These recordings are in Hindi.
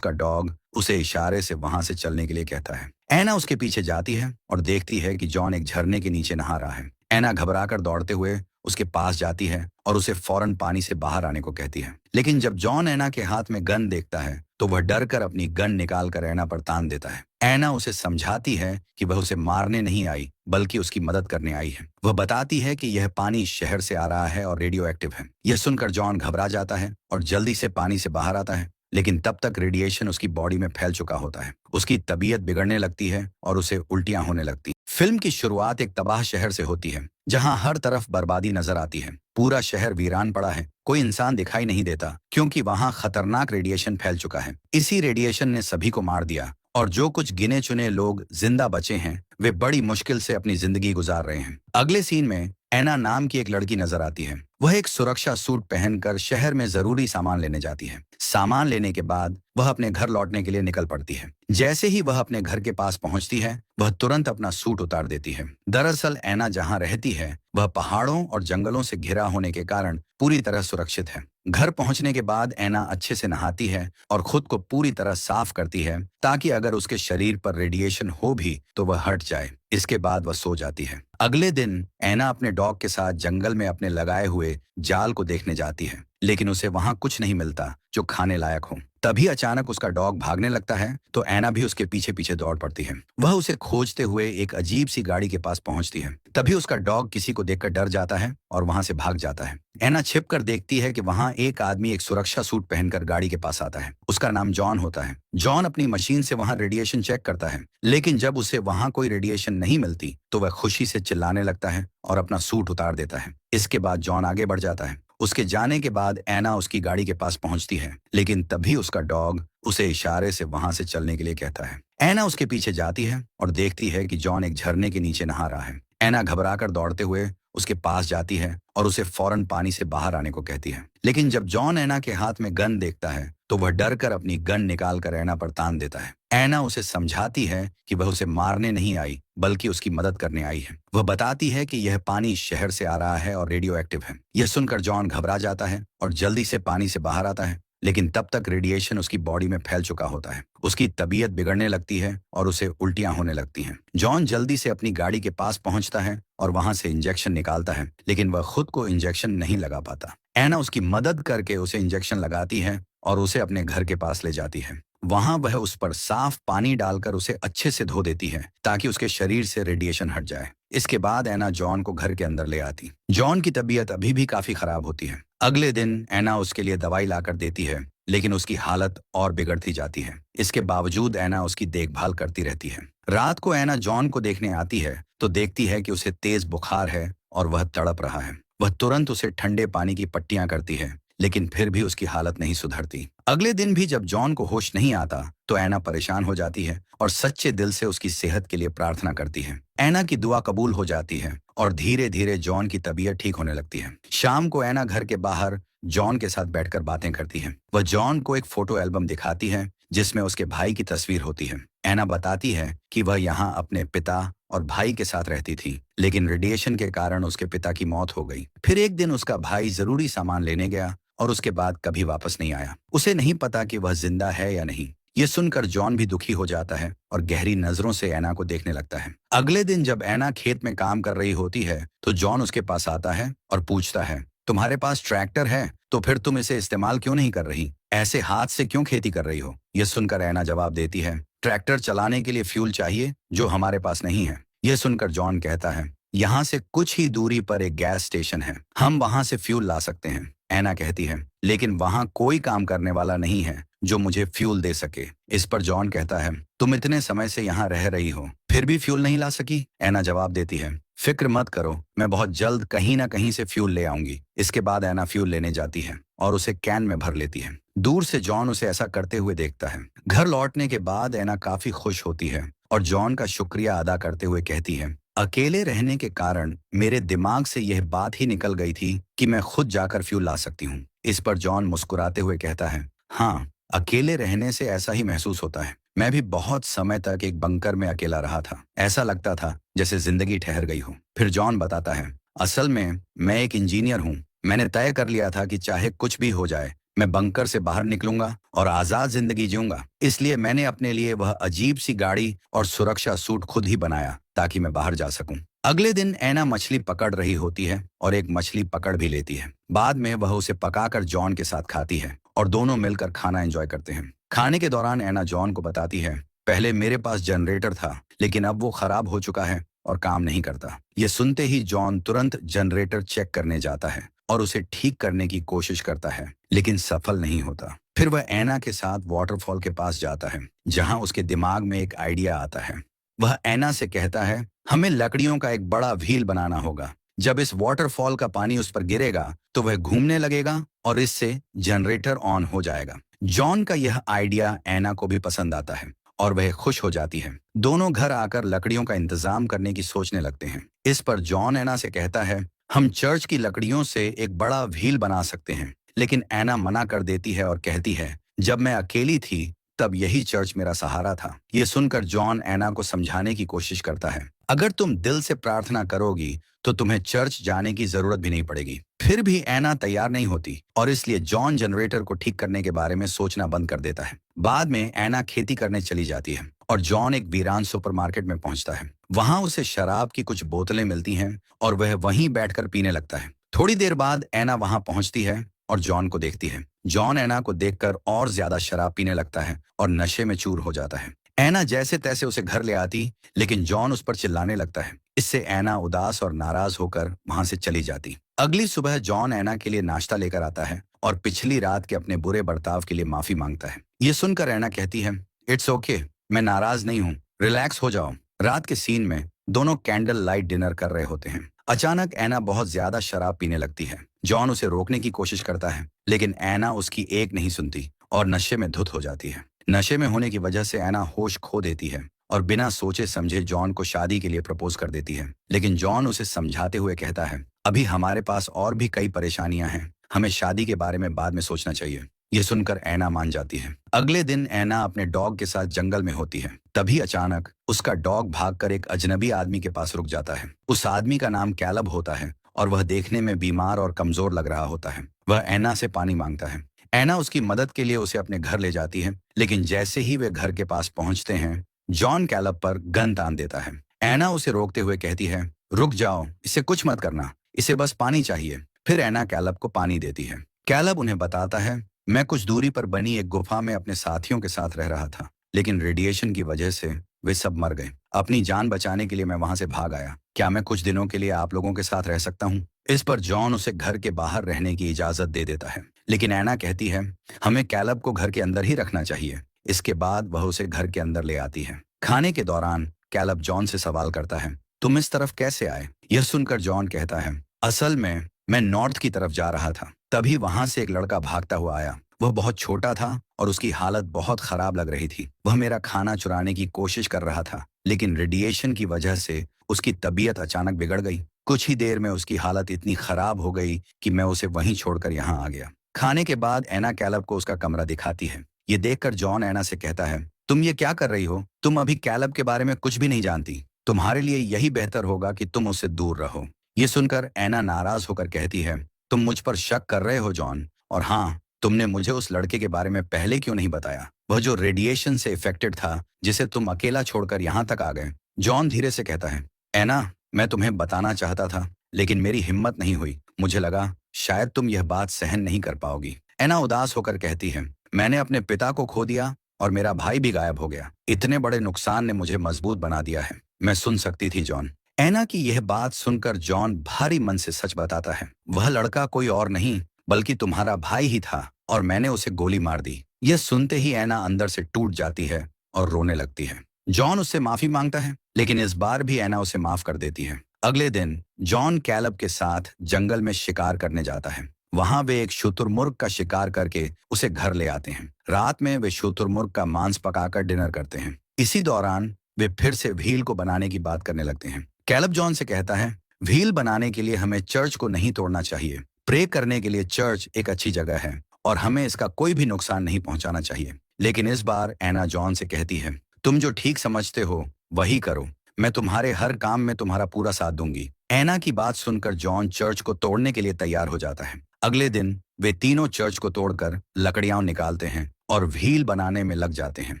का डॉग उसे इशारे से वहां से चलने के लिए कहता है। एना उसके पीछे जाती है और देखती है कि जॉन एक झरने के नीचे नहा रहा है। एना घबराकर दौड़ते हुए उसके पास जाती है और उसे फौरन पानी से बाहर आने को कहती है। लेकिन जब जॉन एना के हाथ में गन देखता है तो वह डर कर अपनी गन निकाल कर एना पर तान देता है। एना उसे समझाती है कि वह उसे मारने नहीं आई बल्कि उसकी मदद करने आई है। वह बताती है कि यह पानी शहर से आ रहा है और रेडियो एक्टिव है। यह सुनकर जॉन घबरा जाता है और जल्दी से पानी से बाहर आता है, लेकिन तब तक रेडिएशन उसकी बॉडी में फैल चुका होता है। उसकी तबीयत बिगड़ने लगती है और उसे उल्टियां होने लगती। फिल्म की शुरुआत एक तबाह शहर से होती है जहां हर तरफ बर्बादी नजर आती है। पूरा शहर वीरान पड़ा है, कोई इंसान दिखाई नहीं देता क्योंकि वहां खतरनाक रेडिएशन फैल चुका है। इसी रेडिएशन ने सभी को मार दिया और जो कुछ गिने चुने लोग जिंदा बचे हैं वे बड़ी मुश्किल से अपनी जिंदगी गुजार रहे हैं। अगले सीन में एना नाम की एक लड़की नजर आती है। वह एक सुरक्षा सूट पहनकर शहर में जरूरी सामान लेने जाती है। सामान लेने के बाद वह अपने घर लौटने के लिए निकल पड़ती है। जैसे ही वह अपने घर के पास पहुंचती है वह तुरंत अपना सूट उतार देती है। दरअसल एना जहां रहती है वह पहाड़ों और जंगलों से घिरा होने के कारण पूरी तरह सुरक्षित है। घर पहुंचने के बाद एना अच्छे से नहाती है और खुद को पूरी तरह साफ करती है ताकि अगर उसके शरीर पर रेडिएशन हो भी तो वह हट जाए। इसके बाद वह सो जाती है। अगले दिन एना अपने डॉग के साथ जंगल में अपने लगाए हुए जाल को देखने जाती है, लेकिन उसे वहां कुछ नहीं मिलता जो खाने लायक हो। तभी अचानक उसका डॉग भागने लगता है तो एना भी उसके पीछे पीछे दौड़ पड़ती है। वह उसे खोजते हुए एक अजीब सी गाड़ी के पास पहुंचती है। तभी उसका डॉग किसी को देखकर डर जाता है और वहां से भाग जाता है। एना छिपकर देखती है कि वहां एक आदमी एक सुरक्षा सूट पहनकर गाड़ी के पास आता है। उसका नाम जॉन होता है। जॉन अपनी मशीन से वहां रेडिएशन चेक करता है, लेकिन जब उसे वहां कोई रेडिएशन नहीं मिलती तो वह खुशी से चिल्लाने लगता है और अपना सूट उतार देता है। इसके बाद जॉन आगे बढ़ जाता है। उसके जाने के बाद एना उसकी गाड़ी के पास पहुंचती है, लेकिन तभी उसका डॉग उसे इशारे से वहां से चलने के लिए कहता है। एना उसके पीछे जाती है और देखती है कि जॉन एक झरने के नीचे नहा रहा है। एना घबराकर दौड़ते हुए उसके पास जाती है और उसे फौरन पानी से बाहर आने को कहती है। लेकिन जब जॉन एना के हाथ में गन देखता है तो वह डर कर अपनी गन निकाल कर एना पर तान देता है। एना उसे समझाती है कि वह उसे मारने नहीं आई बल्कि उसकी मदद करने आई है। वह बताती है कि यह पानी शहर से आ रहा है और रेडियो एक्टिव है। यह सुनकर जॉन घबरा जाता है और जल्दी से पानी से बाहर आता है, लेकिन तब तक रेडिएशन उसकी बॉडी में फैल चुका होता है। उसकी तबीयत बिगड़ने लगती है और उसे उल्टियां होने लगती हैं। जॉन जल्दी से अपनी गाड़ी के पास पहुंचता है और वहां से इंजेक्शन निकालता है, लेकिन वह खुद को इंजेक्शन नहीं लगा पाता। एना उसकी मदद करके उसे इंजेक्शन लगाती है और उसे अपने घर के पास ले जाती है। वहां वह उस पर साफ पानी डालकर उसे अच्छे से धो देती है ताकि उसके शरीर से रेडिएशन हट जाए। इसके बाद एना जॉन को घर के अंदर ले आती। जॉन की तबीयत अभी भी काफी खराब होती है। अगले दिन एना उसके लिए दवाई लाकर देती है, लेकिन उसकी हालत और बिगड़ती जाती है। इसके बावजूद एना उसकी देखभाल करती रहती है। रात को एना जॉन को देखने आती है तो देखती है कि उसे तेज बुखार है और वह तड़प रहा है। वह तुरंत उसे ठंडे पानी की पट्टियां करती है, लेकिन फिर भी उसकी हालत नहीं सुधरती। अगले दिन भी जब जॉन को होश नहीं आता तो एना परेशान हो जाती है और सच्चे दिल से उसकी सेहत के लिए प्रार्थना करती है। एना की दुआ कबूल हो जाती है और धीरे धीरे जॉन की तबीयत ठीक होने लगती है। शाम को एना घर के बाहर जॉन के साथ बैठकर बातें करती है। वह जॉन को एक फोटो एल्बम दिखाती है जिसमें उसके भाई की तस्वीर होती है। एना बताती है कि वह यहाँ अपने पिता और भाई के साथ रहती थी, लेकिन रेडिएशन के कारण उसके पिता की मौत हो गई। फिर एक दिन उसका भाई जरूरी सामान लेने गया और उसके बाद कभी वापस नहीं आया। उसे नहीं पता कि वह जिंदा है या नहीं। ये सुनकर जॉन भी दुखी हो जाता है और गहरी नजरों से एना को देखने लगता है। अगले दिन जब एना खेत में काम कर रही होती है तो जॉन उसके पास आता है और पूछता है, तुम्हारे पास ट्रैक्टर है तो फिर तुम इसे इस्तेमाल क्यों नहीं कर रही? ऐसे हाथ से क्यों खेती कर रही हो? यह सुनकर एना जवाब देती है, ट्रैक्टर चलाने के लिए फ्यूल चाहिए जो हमारे पास नहीं है। यह सुनकर जॉन कहता है, यहाँ से कुछ ही दूरी पर एक गैस स्टेशन है, हम वहां से फ्यूल ला सकते हैं। एना कहती है, लेकिन वहां कोई काम करने वाला नहीं है जो मुझे फ्यूल दे सके। इस पर जॉन कहता है, तुम इतने समय से यहाँ रह रही हो फिर भी फ्यूल नहीं ला सकी? एना जवाब देती है, फिक्र मत करो, मैं बहुत जल्द कहीं ना कहीं से फ्यूल ले आऊंगी। इसके बाद एना फ्यूल लेने जाती है और उसे कैन में भर लेती है। दूर से जॉन उसे ऐसा करते हुए देखता है। घर लौटने के बाद एना काफी खुश होती है और जॉन का शुक्रिया अदा करते हुए कहती है, अकेले रहने के कारण मेरे दिमाग से यह बात ही निकल गई थी कि मैं खुद जाकर फ्यूल ला सकती हूँ। इस पर जॉन मुस्कुराते हुए कहता है, हाँ, अकेले रहने से ऐसा ही महसूस होता है। मैं भी बहुत समय तक एक बंकर में अकेला रहा था, ऐसा लगता था जैसे जिंदगी ठहर गई हो। फिर जॉन बताता है, असल में मैं एक इंजीनियर हूँ। मैंने तय कर लिया था कि चाहे कुछ भी हो जाए मैं बंकर से बाहर निकलूंगा और आजाद जिंदगी जीऊंगा। इसलिए मैंने अपने लिए वह अजीब सी गाड़ी और सुरक्षा सूट खुद ही बनाया ताकि मैं बाहर जा सकूं। अगले दिन ऐना मछली पकड़ रही होती है और एक मछली पकड़ भी लेती है। बाद में वह उसे पकाकर जॉन के साथ खाती है और दोनों मिलकर खाना एंजॉय करते हैं। खाने के दौरान ऐना जॉन को बताती है, पहले मेरे पास जनरेटर था लेकिन अब वो खराब हो चुका है और काम नहीं करता। ये सुनते ही जॉन तुरंत जनरेटर चेक करने जाता है और उसे ठीक करने की कोशिश करता है लेकिन सफल नहीं होता। फिर वह ऐना के साथ वाटरफॉल के पास जाता है जहां उसके दिमाग में एक आइडिया आता है। वह ऐना से कहता है, हमें लकड़ियों का एक बड़ा व्हील बनाना होगा। जब इस वाटरफॉल का पानी उस पर गिरेगा तो वह घूमने लगेगा और इससे जनरेटर ऑन हो जाएगा। जॉन का यह आइडिया ऐना को भी पसंद आता है और वह खुश हो जाती है। दोनों घर आकर लकड़ियों का इंतजाम करने की सोचने लगते हैं। इस पर जॉन ऐना से कहता है, हम चर्च की लकड़ियों से एक बड़ा व्हील बना सकते हैं। लेकिन ऐना मना कर देती है और कहती है, जब मैं अकेली थी तब यही चर्च मेरा सहारा था। ये सुनकर जॉन ऐना को समझाने की कोशिश करता है, अगर तुम दिल से प्रार्थना करोगी तो तुम्हें चर्च जाने की जरूरत भी नहीं पड़ेगी। फिर भी ऐना तैयार नहीं होती और इसलिए जॉन जनरेटर को ठीक करने के बारे में सोचना बंद कर देता है। बाद में ऐना खेती करने चली जाती है और जॉन एक वीरान सुपरमार्केट में पहुंचता है। वहां उसे शराब की कुछ बोतलें मिलती हैं और वह वहीं बैठकर पीने लगता है। थोड़ी देर बाद ऐना वहां पहुंचती है और जॉन को देखती है। जॉन ऐना को देखकर और ज्यादा शराब पीने लगता है और नशे में चूर हो जाता है। ऐना जैसे तैसे उसे घर ले आती लेकिन जॉन उस पर चिल्लाने लगता है। इससे ऐना उदास और नाराज होकर वहां से चली जाती। अगली सुबह जॉन ऐना के लिए नाश्ता लेकर आता है और पिछली रात के अपने बुरे बर्ताव के लिए माफी मांगता है। ये सुनकर ऐना कहती है, इट्स ओके, मैं नाराज नहीं हूँ, रिलैक्स हो जाओ। रात के सीन में दोनों कैंडल लाइट डिनर कर रहे होते हैं। अचानक ऐना बहुत ज्यादा शराब पीने लगती है। जॉन उसे रोकने की कोशिश करता है लेकिन ऐना उसकी एक नहीं सुनती और नशे में धुत हो जाती है। नशे में होने की वजह से ऐना होश खो देती है और बिना सोचे समझे जॉन को शादी के लिए प्रपोज कर देती है। लेकिन जॉन उसे समझाते हुए कहता है, अभी हमारे पास और भी कई परेशानियां हैं, हमें शादी के बारे में बाद में सोचना चाहिए। ये सुनकर ऐना मान जाती है। अगले दिन ऐना अपने डॉग के साथ जंगल में होती है। तभी अचानक उसका डॉग भागकर एक अजनबी आदमी के पास रुक जाता है। उस आदमी का नाम कैलब होता है और वह देखने में बीमार और कमजोर लग रहा होता है। वह ऐना से पानी मांगता है। ऐना उसकी मदद के लिए उसे अपने घर ले जाती है लेकिन जैसे ही वे घर के पास पहुंचते हैं जॉन कैलब पर गन तान देता है। ऐना उसे रोकते हुए कहती है, रुक जाओ, इसे कुछ मत करना, इसे बस पानी चाहिए। फिर ऐना कैलब को पानी देती है। कैलब उन्हें बताता है, मैं कुछ दूरी पर बनी एक गुफा में अपने साथियों के साथ रह रहा था लेकिन रेडिएशन की वजह से वे सब मर गए। अपनी जान बचाने के लिए मैं वहां से भाग आया। क्या मैं कुछ दिनों के लिए आप लोगों के साथ रह सकता हूँ? इस पर जॉन उसे घर के बाहर रहने की इजाजत दे देता है लेकिन ऐना कहती है, हमें कैलब को घर के अंदर ही रखना चाहिए। इसके बाद वह उसे घर के अंदर ले आती है। खाने के दौरान कैलब जॉन से सवाल करता है, तुम इस तरफ कैसे आए? यह सुनकर जॉन कहता है, असल में मैं नॉर्थ की तरफ जा रहा था, तभी वहां से एक लड़का भागता हुआ आया। वह बहुत छोटा था और उसकी हालत बहुत खराब लग रही थी। वह मेरा खाना चुराने की कोशिश कर रहा था लेकिन रेडिएशन की वजह से उसकी तबीयत अचानक बिगड़ गई। कुछ ही देर में उसकी हालत इतनी खराब हो गई कि मैं उसे वहीं छोड़कर यहाँ आ गया। खाने के बाद ऐना कैलब को उसका कमरा दिखाती है। ये देखकर जॉन ऐना से कहता है, तुम ये क्या कर रही हो? तुम अभी कैलब के बारे में कुछ भी नहीं जानती। तुम्हारे लिए यही बेहतर होगा कि तुम उससे दूर रहो। ये सुनकर ऐना नाराज होकर कहती है, तुम मुझ पर शक कर रहे हो जॉन? और हाँ, तुमने मुझे उस लड़के के बारे में पहले क्यों नहीं बताया, वह जो रेडिएशन से इफेक्टेड था, जिसे तुम अकेला छोड़कर यहाँ तक आ गए? जॉन धीरे से कहता है, ऐना, मैं तुम्हें बताना चाहता था लेकिन मेरी हिम्मत नहीं हुई। मुझे लगा शायद तुम यह बात सहन नहीं कर पाओगी। ऐना उदास होकर कहती है, मैंने अपने पिता को खो दिया और मेरा भाई भी गायब हो गया। इतने बड़े नुकसान ने मुझे मजबूत बना दिया है। मैं सुन सकती थी जॉन। ऐना की यह बात सुनकर जॉन भारी मन से सच बताता है, वह लड़का कोई और नहीं बल्कि तुम्हारा भाई ही था और मैंने उसे गोली मार दी। यह सुनते ही ऐना अंदर से टूट जाती है और रोने लगती है। जॉन उससे माफी मांगता है लेकिन इस बार भी ऐना उसे माफ कर देती है। अगले दिन जॉन कैलब के साथ जंगल में शिकार करने जाता है। वहां वे एक शुतुरमुर्ग का शिकार करके उसे घर ले आते हैं। रात में वे शुतुरमुर्ग का मांस पकाकर डिनर करते हैं। इसी दौरान वे फिर से व्हील को बनाने की बात करने लगते हैं। कैलब जॉन से कहता है, व्हील बनाने के लिए हमें चर्च को नहीं तोड़ना चाहिए। प्रे करने के लिए चर्च एक अच्छी जगह है और हमें इसका कोई भी नुकसान नहीं पहुंचाना चाहिए। लेकिन इस बार ऐना जॉन से कहती है, तुम जो ठीक समझते हो वही करो, मैं तुम्हारे हर काम में तुम्हारा पूरा साथ दूंगी। ऐना की बात सुनकर जॉन चर्च को तोड़ने के लिए तैयार हो जाता है। अगले दिन वे तीनों चर्च को तोड़कर लकड़ियां निकालते हैं और व्हील बनाने में लग जाते हैं।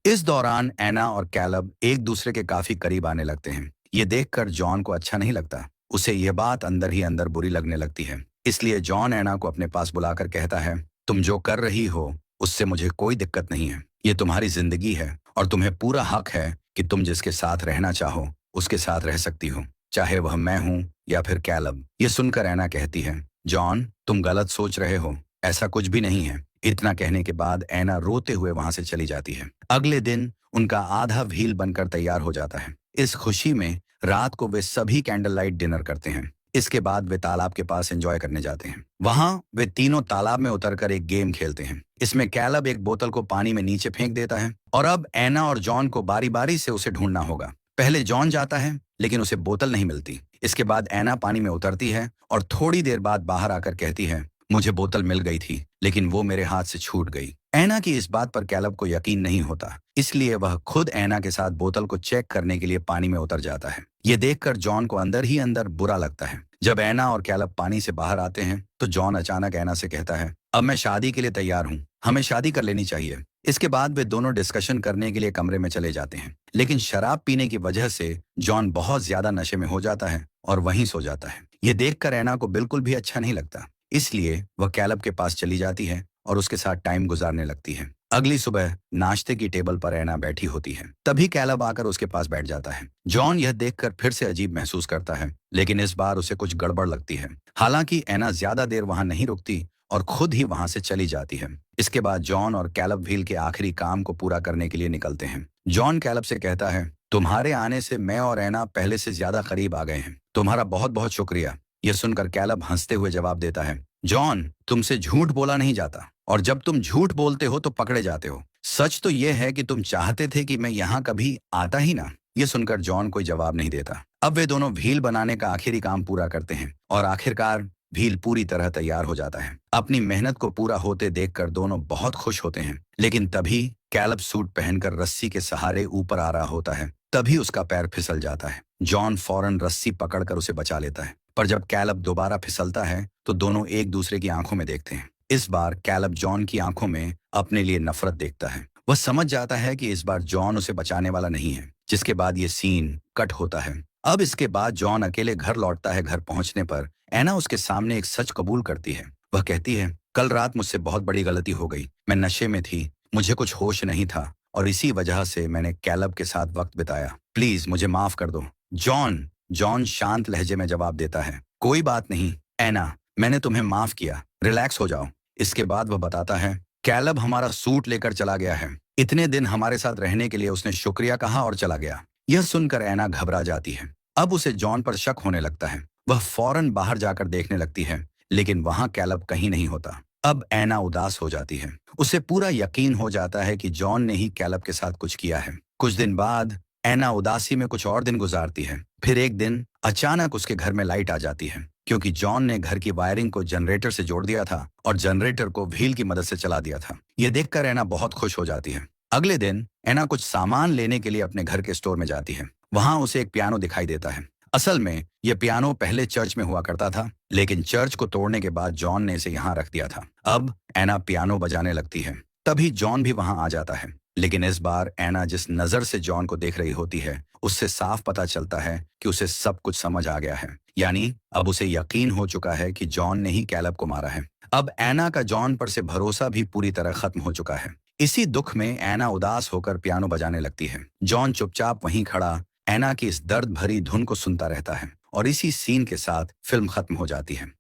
इस दौरान एना और कैलब एक दूसरे के काफी करीब आने लगते हैं। ये देखकर जॉन को अच्छा नहीं लगता। उसे यह बात अंदर ही अंदर बुरी लगने लगती है। इसलिए जॉन एना को अपने पास बुलाकर कहता है, तुम जो कर रही हो उससे मुझे कोई दिक्कत नहीं है। ये तुम्हारी जिंदगी है और तुम्हें पूरा हक है कि तुम जिसके साथ रहना चाहो उसके साथ रह सकती हो, चाहे वह मैं हूं या फिर कैलब। ये सुनकर एना कहती है, जॉन तुम गलत सोच रहे हो, ऐसा कुछ भी नहीं है। इतना कहने के बाद एना रोते हुए वहां से चली जाती है। अगले दिन उनका आधा व्हील बनकर तैयार हो जाता है। इस खुशी में रात को वे सभी कैंडल लाइट डिनर करते हैं। इसके बाद वे तालाब के पास एंजॉय करने जाते हैं। वहां वे तीनों तालाब में उतरकर एक गेम खेलते हैं। इसमें कैलब एक बोतल को पानी में नीचे फेंक देता है और अब एना और जॉन को बारी बारी से उसे ढूंढना होगा। पहले जॉन जाता है लेकिन उसे बोतल नहीं मिलती। इसके बाद एना पानी में उतरती है और थोड़ी देर बाद बाहर आकर कहती है, मुझे बोतल मिल गई थी लेकिन वो मेरे हाथ से छूट गई। एना की इस बात पर कैलब को यकीन नहीं होता, इसलिए वह खुद एना के साथ बोतल को चेक करने के लिए पानी में उतर जाता है। ये देखकर जॉन को अंदर ही अंदर बुरा लगता है। जब एना और कैलब पानी से बाहर आते हैं तो जॉन अचानक एना से कहता है, अब मैं शादी के लिए तैयार हूँ, हमें शादी कर लेनी चाहिए। इसके बाद वे दोनों डिस्कशन करने के लिए कमरे में चले जाते हैं, लेकिन शराब पीने की वजह से जॉन बहुत ज्यादा नशे में हो जाता है और वहीं सो जाता है। ये देखकर एना को बिल्कुल भी अच्छा नहीं लगता, इसलिए वह कैलब के पास चली जाती है और उसके साथ टाइम गुजारने लगती है। अगली सुबह नाश्ते की टेबल पर एना बैठी होती है, तभी कैलब आकर उसके पास बैठ जाता है। जॉन यह देखकर फिर से अजीब महसूस करता है, लेकिन इस बार उसे कुछ गड़बड़ लगती है। हालांकि एना ज्यादा देर वहां नहीं रुकती और खुद ही वहां से चली जाती है। इसके बाद जॉन और कैलब व्हील के आखिरी काम को पूरा करने के लिए निकलते हैं। जॉन कैलब से कहता है, तुम्हारे आने से मैं और एना पहले से ज्यादा करीब आ गए हैं, तुम्हारा बहुत बहुत शुक्रिया। यह सुनकर कैलब हंसते हुए जवाब देता है, जॉन तुमसे झूठ बोला नहीं जाता और जब तुम झूठ बोलते हो तो पकड़े जाते हो। सच तो यह है कि तुम चाहते थे कि मैं यहाँ कभी आता ही ना। यह सुनकर जॉन कोई जवाब नहीं देता। अब वे दोनों व्हील बनाने का आखिरी काम पूरा करते हैं और आखिरकार व्हील पूरी तरह तैयार हो जाता है। अपनी मेहनत को पूरा होते देखकर दोनों बहुत खुश होते हैं, लेकिन तभी कैलब सूट पहनकर रस्सी के सहारे ऊपर आ रहा होता है। तभी उसका पैर फिसल जाता है। जॉन फौरन रस्सी पकड़कर उसे बचा लेता है, पर जब कैलब दोबारा फिसलता है तो दोनों एक दूसरे की आंखों में देखते हैं। इस बार कैलब जॉन की आंखों में अपने लिए नफरत देखता है। वह समझ जाता है कि इस बार जॉन उसे बचाने वाला नहीं है, जिसके बाद ये सीन कट होता है। अब इसके बाद जॉन अकेले घर लौटता है। घर पहुंचने पर एना उसके सामने एक सच कबूल करती है। वह कहती है, कल रात मुझसे बहुत बड़ी गलती हो गई। मैं नशे में थी, मुझे कुछ होश नहीं था और इसी वजह से मैंने कैलब के साथ वक्त बिताया। प्लीज मुझे माफ कर दो। जॉन शांत लहजे में जवाब देता है, कोई बात नहीं एना, मैंने तुम्हें माफ किया, रिलैक्स हो जाओ। इसके बाद वह बताता है, कैलब हमारा सूट लेकर चला गया है। इतने दिन हमारे साथ रहने के लिए उसने शुक्रिया कहा और चला गया। यह सुनकर एना घबरा जाती है। अब उसे जॉन पर शक होने लगता है। वह फौरन बाहर जाकर देखने लगती है, लेकिन वहां कैलब कहीं नहीं होता। अब एना उदास हो जाती है। उसे पूरा यकीन हो जाता है कि जॉन ने ही कैलब के साथ कुछ किया है। कुछ दिन बाद एना उदासी में कुछ और दिन गुजारती है। फिर एक दिन अचानक उसके घर में लाइट आ जाती है, क्योंकि जॉन ने घर की वायरिंग को जनरेटर से जोड़ दिया था और जनरेटर को व्हील की मदद से चला दिया था। यह देखकर एना बहुत खुश हो जाती है। अगले दिन एना कुछ सामान लेने के लिए अपने घर के स्टोर में जाती है। वहां उसे एक पियानो दिखाई देता है। असल में यह पियानो पहले चर्च में हुआ करता था, लेकिन चर्च को तोड़ने के बाद जॉन ने इसे यहाँ रख दिया था। अब एना पियानो बजाने लगती है। तभी जॉन भी वहां आ जाता है, लेकिन इस बार एना जिस नजर से जॉन को देख रही होती है, उससे साफ पता चलता है कि उसे सब कुछ समझ आ गया है। यानी अब उसे यकीन हो चुका है कि जॉन ने ही कैलब को मारा है। अब एना का जॉन पर से भरोसा भी पूरी तरह खत्म हो चुका है। इसी दुख में एना उदास होकर पियानो बजाने लगती है। जॉन चुपचाप वहीं खड़ा एना की इस दर्द भरी धुन को सुनता रहता है और इसी सीन के साथ फिल्म खत्म हो जाती है।